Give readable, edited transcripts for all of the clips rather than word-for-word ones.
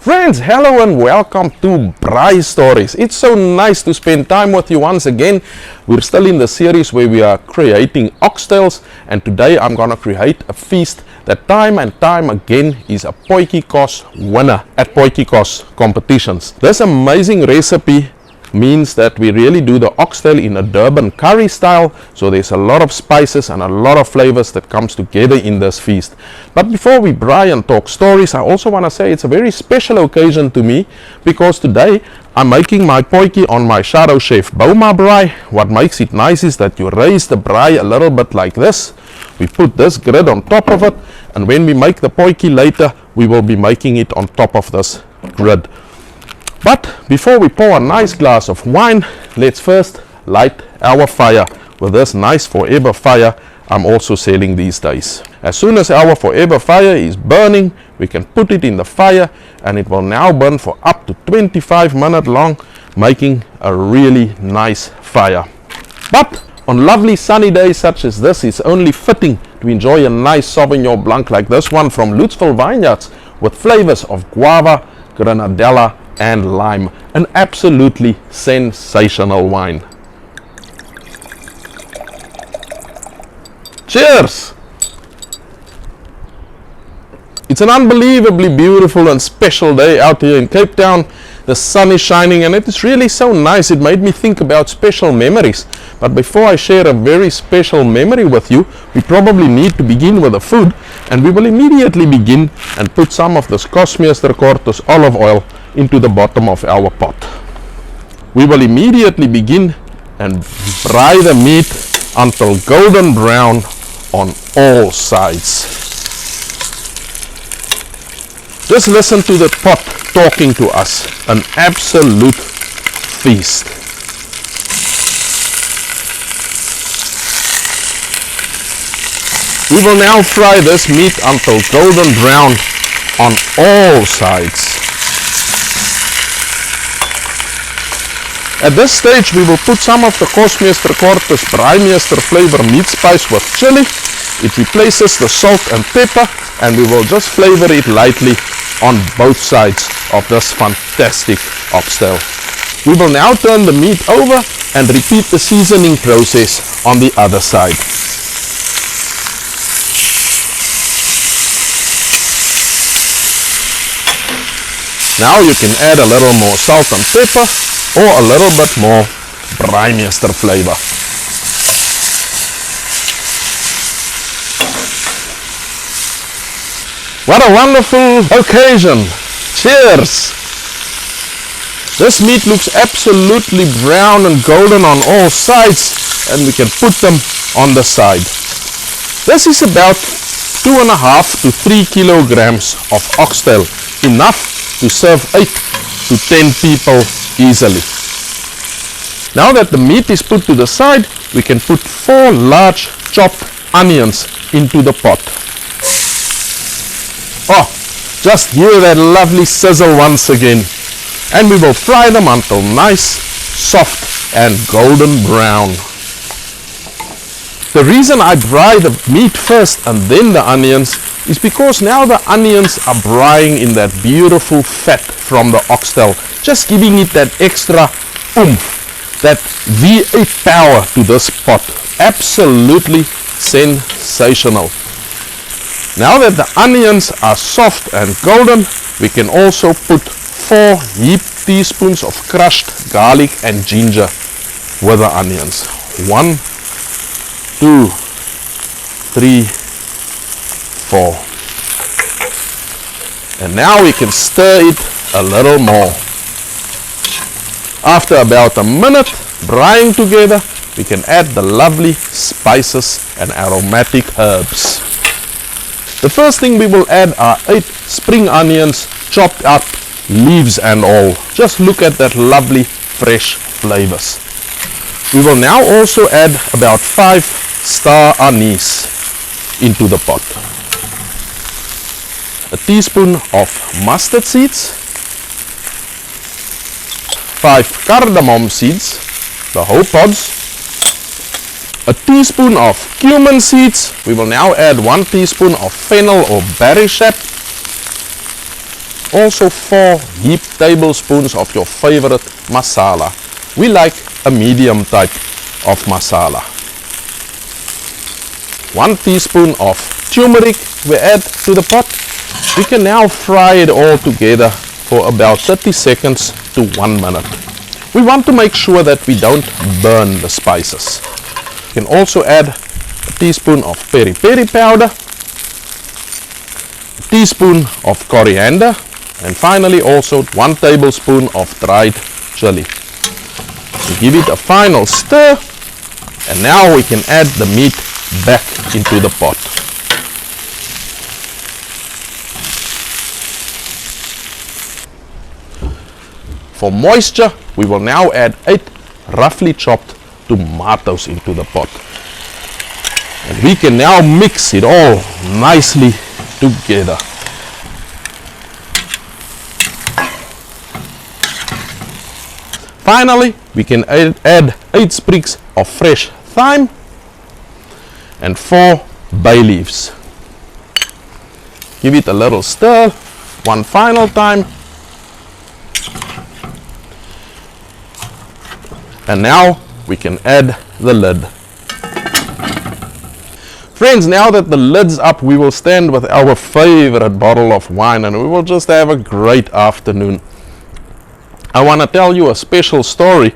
Friends, hello and welcome to Braai Stories. It's so nice to spend time with you once again. We're still in the series where we are creating oxtails, and today I'm gonna create a feast that time and time again is a potjiekos winner at potjiekos competitions. This amazing recipe means that we really do the oxtail in a Durban curry style, so there's a lot of spices and a lot of flavors that comes together in this feast. But before we braai and talk stories, I also want to say it's a very special occasion to me, because today I'm making my potjie on my shadow chef Boma braai. What makes it nice is that you raise the braai a little bit like this. We put this grid on top of it, and when we make the potjie later, we will be making it on top of this grid. But before we pour a nice glass of wine, let's first light our fire with this nice forever fire I'm also selling these days. As soon as our forever fire is burning, we can put it in the fire, and it will now burn for up to 25 minutes long, making a really nice fire. But on lovely sunny days such as this, it's only fitting to enjoy a nice Sauvignon Blanc like this one from Lutzville Vineyards, with flavors of guava, grenadella and lime. An absolutely sensational wine. Cheers! It's an unbelievably beautiful and special day out here in Cape Town. The sun is shining and it is really so nice. It made me think about special memories. But before I share a very special memory with you, we probably need to begin with the food, and we will immediately begin and put some of this Kosmeester Kortes olive oil into the bottom of our pot. We will immediately begin and braai the meat until golden brown on all sides. Just listen to the pot talking to us. An absolute feast. We will now fry this meat until golden brown on all sides. At this stage, we will put some of the Kosmeester Kortes Braaimeester flavor meat spice with chilli. It replaces the salt and pepper, and we will just flavor it lightly on both sides of this fantastic oxtail. We will now turn the meat over and repeat the seasoning process on the other side. Now you can add a little more salt and pepper, or a little bit more Braaimeester flavor. What a wonderful occasion! Cheers! This meat looks absolutely brown and golden on all sides, and we can put them on the side. This is about 2.5 to 3 kilograms of oxtail, enough to serve 8 to 10 people easily. Now that the meat is put to the side, we can put 4 large chopped onions into the pot. Oh, just hear that lovely sizzle once again. And we will fry them until nice, soft and golden brown. The reason I braai the meat first and then the onions is because now the onions are braaiing in that beautiful fat from the oxtail, just giving it that extra oomph, that V8 power to this pot. Absolutely sensational. Now that the onions are soft and golden, we can also put 4 heaped teaspoons of crushed garlic and ginger with the onions. 1, 2, 3, 4. And now we can stir it a little more. After about a minute braaiing together, we can add the lovely spices and aromatic herbs. The first thing we will add are 8 spring onions, chopped up, leaves and all. Just look at that lovely fresh flavors. We will now also add about 5 star anise into the pot. A teaspoon of mustard seeds, 5 cardamom seeds, the whole pods, a teaspoon of cumin seeds. We will now add 1 teaspoon of fennel or berry sap, Also 4 heaped tablespoons of your favorite masala. We like a medium type of masala. 1 teaspoon of turmeric we add to the pot. We can now fry it all together for about 30 seconds to 1 minute. We want to make sure that we don't burn the spices. You can also add a teaspoon of peri peri powder, a teaspoon of coriander, and finally also 1 tablespoon of dried chilli. We give it a final stir, and now we can add the meat back into the pot. For moisture, we will now add 8 roughly chopped tomatoes into the pot. And we can now mix it all nicely together. Finally, we can add 8 sprigs of fresh thyme and 4 bay leaves. Give it a little stir, one final time. And now we can add the lid. Friends, now that the lid's up, we will stand with our favorite bottle of wine and we will just have a great afternoon. I want to tell you a special story.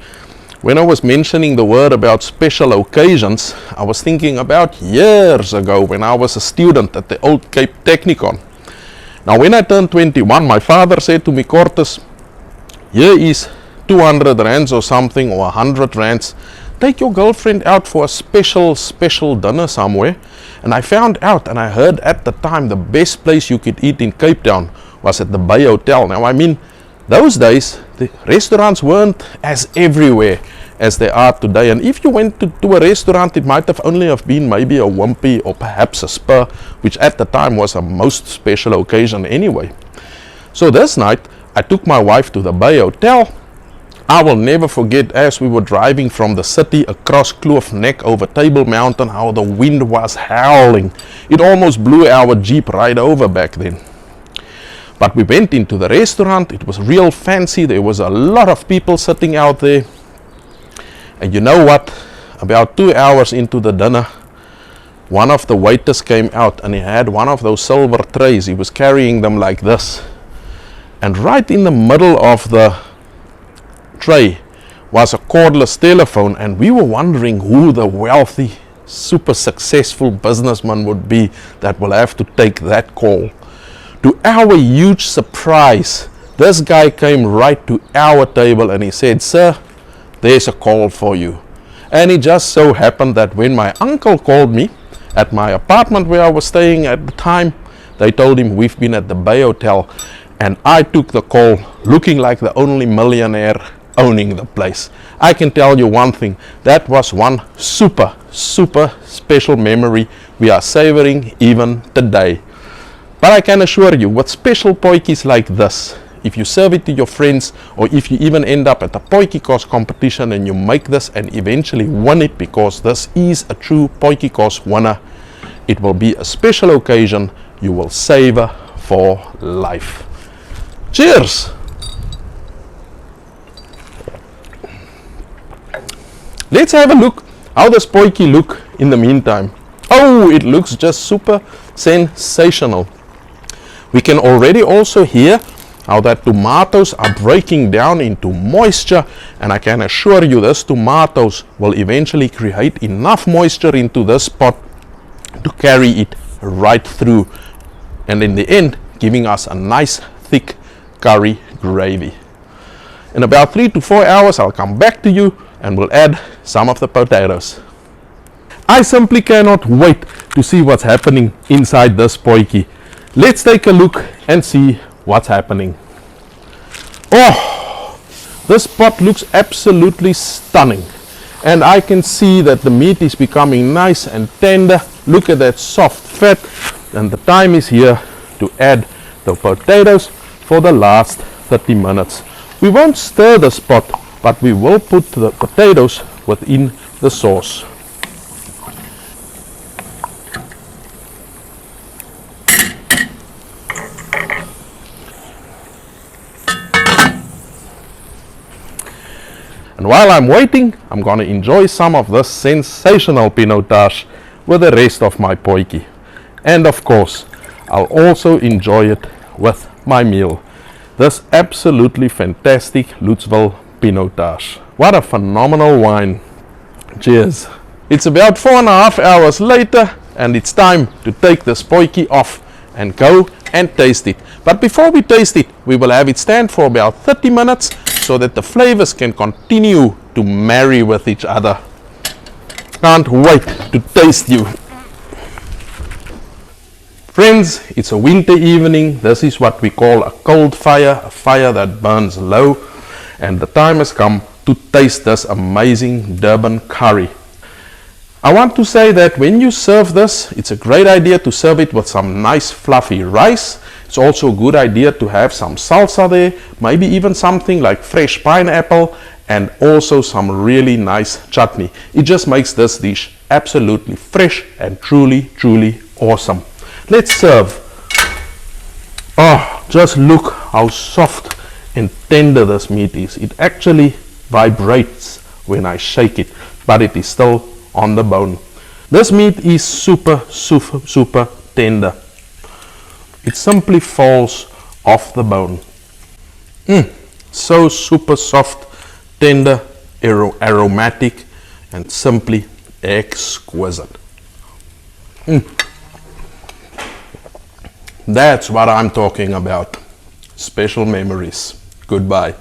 When I was mentioning the word about special occasions, I was thinking about years ago when I was a student at the Old Cape Technikon. Now when I turned 21, my father said to me, Kortes, here is 200 rands or something, or 100 rands. Take your girlfriend out for a special dinner somewhere. And I found out, and I heard at the time, the best place you could eat in Cape Town was at the Bay Hotel. Now I mean, those days the restaurants weren't as everywhere as they are today, and if you went to a restaurant, it might have only have been maybe a Wimpy or perhaps a Spur, which at the time was a most special occasion anyway. So this night I took my wife to the Bay Hotel. I will never forget, as we were driving from the city across Kloof Neck over Table Mountain, how the wind was howling. It almost blew our Jeep right over back then. But we went into the restaurant. It was real fancy. There was a lot of people sitting out there. And you know what? About 2 hours into the dinner, one of the waiters came out and he had one of those silver trays. He was carrying them like this. And right in the middle of the tray was a cordless telephone, and we were wondering who the wealthy, super successful businessman would be that will have to take that call. To our huge surprise, this guy came right to our table and he said, "Sir, there's a call for you." And it just so happened that when my uncle called me at my apartment where I was staying at the time, they told him we've been at the Bay Hotel, and I took the call looking like the only millionaire owning the place. I can tell you one thing, that was one super special memory we are savoring even today. But I can assure you, with special potjiekos like this, if you serve it to your friends, or if you even end up at a potjiekos competition and you make this and eventually win it, because this is a true potjiekos winner, it will be a special occasion you will savor for life. Cheers! Let's have a look how this potjie look in the meantime. Oh, it looks just super sensational. We can already also hear how that tomatoes are breaking down into moisture, and I can assure you this tomatoes will eventually create enough moisture into this pot to carry it right through, and in the end giving us a nice thick curry gravy. In about 3 to 4 hours I'll come back to you and we'll add some of the potatoes. I simply cannot wait to see what's happening inside this potjie. Let's take a look and see what's happening. Oh, this pot looks absolutely stunning, and I can see that the meat is becoming nice and tender. Look at that soft fat, and the time is here to add the potatoes for the last 30 minutes. We won't stir this pot, but we will put the potatoes within the sauce. And while I'm waiting, I'm gonna enjoy some of this sensational pinotage with the rest of my potjie. And of course, I'll also enjoy it with my meal. This absolutely fantastic Lutzville pinotage. What a phenomenal wine. Cheers. It's about 4.5 hours later and it's time to take this potjie off and go and taste it. But before we taste it, we will have it stand for about 30 minutes so that the flavors can continue to marry with each other. Can't wait to taste you. Friends, it's a winter evening. This is what we call a cold fire, a fire that burns low. And the time has come to taste this amazing Durban curry. I want to say that when you serve this, it's a great idea to serve it with some nice fluffy rice. It's also a good idea to have some salsa there, maybe even something like fresh pineapple and also some really nice chutney. It just makes this dish absolutely fresh and truly, truly awesome. Let's serve. Oh, just look how soft and tender this meat is. It actually vibrates when I shake it, but it is still on the bone. This meat is super tender. It simply falls off the bone. So super soft, tender, aromatic, and simply exquisite. That's what I'm talking about. Special memories. Goodbye.